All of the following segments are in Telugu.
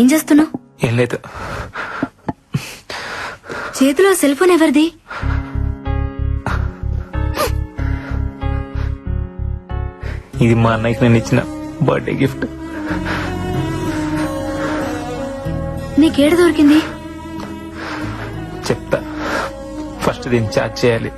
ఏం చేస్తున్నావు? ఏం లేదు. చేతిలో సెల్ ఫోన్ ఎవరిది? ఇది మా అన్నయ్యకి నేను ఇచ్చిన బర్త్డే గిఫ్ట్. నీకేడ దొరికింది? చెప్తా, ఫస్ట్ దీన్ని చార్జ్ చేయాలి.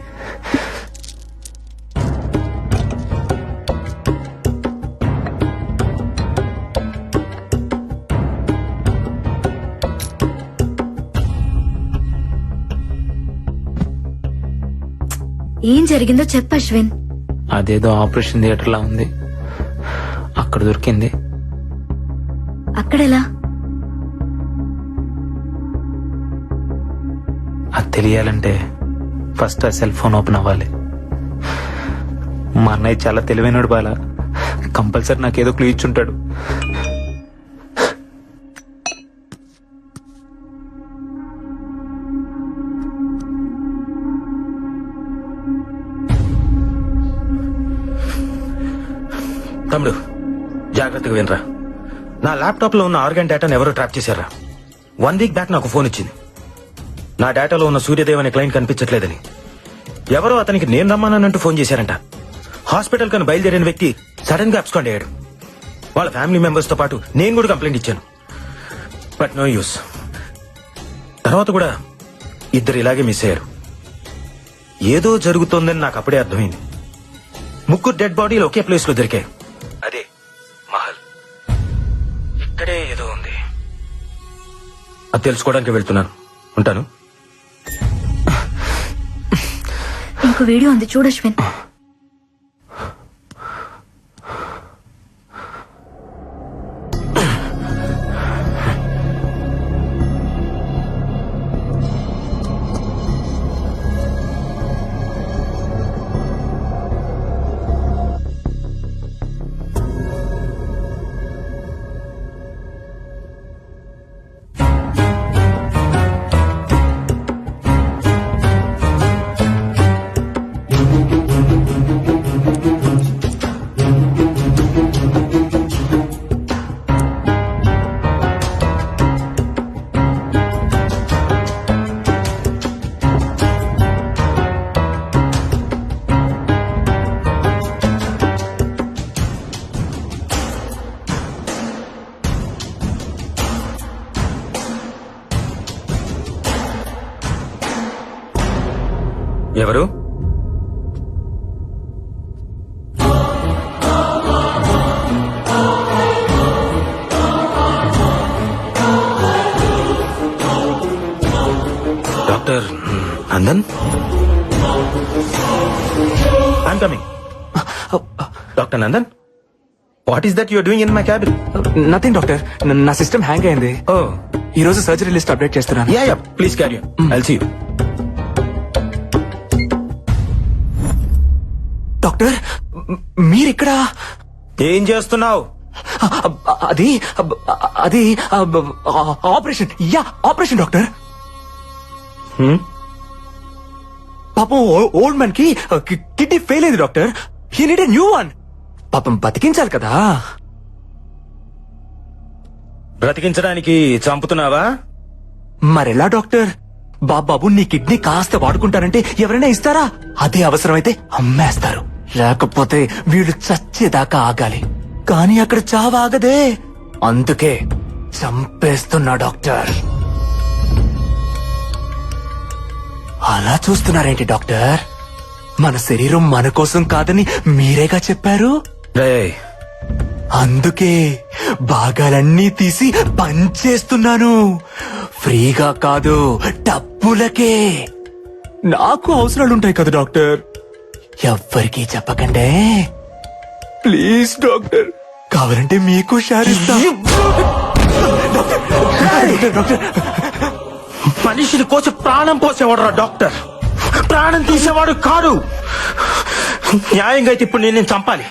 ఏం జరిగిందో చెప్పు అశ్విన్. అదేదో ఆపరేషన్ థియేటర్ లా ఉంది, అక్కడ దొరికింది. అక్కడెలా? అది తెలియాలంటే ఫస్ట్ ఆ సెల్ ఫోన్ ఓపెన్ అవ్వాలి. మా అన్నయ్య చాలా తెలివైనడు బాలా, కంపల్సరీ నాకేదో క్లూ ఇచ్చుంటాడు. తమ్ముడు, జాగ్రత్తగా వినరా. నా ల్యాప్టాప్ లో ఉన్న ఆర్గాన్ డేటాను ఎవరో ట్రాప్ చేశారా. 1 వీక్ బ్యాక్ నాకు ఫోన్ ఇచ్చింది. నా డేటాలో ఉన్న సూర్యదేవ్ అనే క్లయింట్ కనిపించట్లేదని. ఎవరో అతనికి నేను రమ్మానంటూ ఫోన్ చేశారంట. హాస్పిటల్ కను బయలుదేరిన వ్యక్తి సడన్ గా అబ్స్కాండ్ అయ్యాడు. వాళ్ళ ఫ్యామిలీ మెంబర్స్ తో పాటు నేను కూడా కంప్లైంట్ ఇచ్చాను, బట్ నో యూస్. తర్వాత కూడా ఇద్దరు ఇలాగే మిస్ అయ్యారు. ఏదో జరుగుతోందని నాకు అప్పుడే అర్థమైంది. 3 డెడ్ బాడీలు ఒకే ప్లేస్ లో దొరికాయి. అదే మహల్. ఇక్కడే ఏదో ఉంది, అది తెలుసుకోవడానికి వెళ్తున్నాను. ఉంటాను. ఇంకో వీడియో ఉంది, చూడు అశ్విన్. ఎవరు? Doctor Nandan? I'm coming. Doctor Nandan, what is that you're doing in my cabin? Nothing doctor, నా సిస్టమ్ హ్యాంగ్ అయింది. ఓ, ఈ రోజు సర్జరీ లిస్ట్ అప్డేట్ చేస్తున్నాను. Yeah yeah, please carry on. I'll see you. Doctor, మీరిక్కడ ఏం చేస్తున్నావు? అది అది ఆపరేషన్. Yeah, operation doctor. పాపం ఓల్డ్ మ్యాన్ కి కిడ్నీ ఫెయిల్ అయింది doctor. He need a new one. పాపం బతికించాలి కదా. బ్రతికించడానికి చంపుతున్నావా? మరెలా డాక్టర్? బాబు నీ కిడ్నీ కాస్త వాడుకుంటారంటే ఎవరైనా ఇస్తారా? అదే అవసరమైతే అమ్మేస్తారు. లేకపోతే వీళ్ళు చచ్చేదాకా ఆగాలి. కానీ అక్కడ చావాగదే, అందుకే చంపేస్తున్నా డాక్టర్. అలా చూస్తున్నారేంటి డాక్టర్? మన శరీరం మన కోసం కాదని మీరేగా చెప్పారు. రేయ్, అందుకే భాగాలన్నీ తీసి పంచేస్తున్నాను. ఫ్రీగా కాదు, డబ్బులకే. నాకు అవసరాలుంటాయి కదా డాక్టర్. ఎవ్వరికీ చెప్పకండే ప్లీజ్ డాక్టర్. కావాలంటే మీకు షేర్ ఇస్తా. డాక్టర్, మనిషిని కోసి ప్రాణం పోసేవాడు రా డాక్టర్, ప్రాణం తీసేవాడు కాదు. న్యాయంగా అయితే ఇప్పుడు నేను చంపాలి,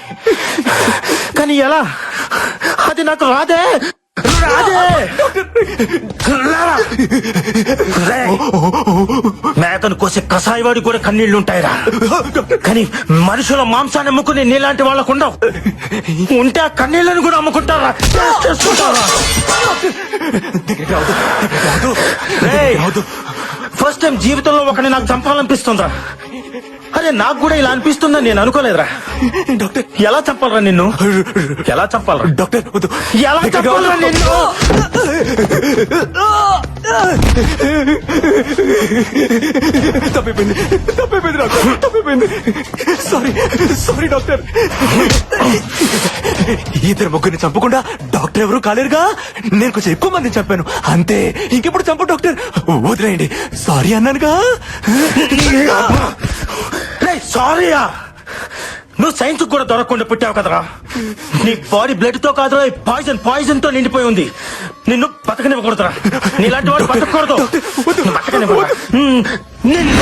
కానీ ఎలా? అది నాకు రాదే. మేకను కోసే కసాయివాడి కూడా కన్నీళ్లుంటాయిరా, కానీ మనుషుల మాంసాన్ని అమ్ముకుని నీలాంటి వాళ్ళకు ఉండవు. ఉంటే ఆ కన్నీళ్లను కూడా అమ్ముకుంటారా, చేసుకుంటారా? ఫస్ట్ టైం జీవితంలో ఒకరిని నాకు చంపాలనిపిస్తుందా? అరే నాకు కూడా ఇలా అనిపిస్తుందని నేను అనుకోలేదురా. డాక్టర్ ఎలా చంపాలరా నిన్ను? ఎలా చంపాలరా? డాక్టర్ వద్దు. ఎలా చంపాలరా నిన్ను? తప్పిపోయింది డాక్టర్, తప్పిపోయింది. Sorry doctor. ఇద్దరు ముగ్గురిని చంపకుండా డాక్టర్ ఎవరు కాలేరుగా. నేను కొంచెం ఎక్కువ మందిని చంపాను అంతే. ఇంకెప్పుడు చంపు డాక్టర్, వదిలేయండి. సారీ అన్నానుగా. సారీయా? నువ్వు సైన్స్ కూడా దొరకకుండా పుట్టావు కదరా. నీ బాడీ బ్లడ్ తో కాదురా, పాయిజన్ తో నిండిపోయి ఉంది. నిన్ను బతకనివ్వకూడదురా. నీలాంటి వాడు బతకూడదు. బతకనివ్వరా నిన్ను?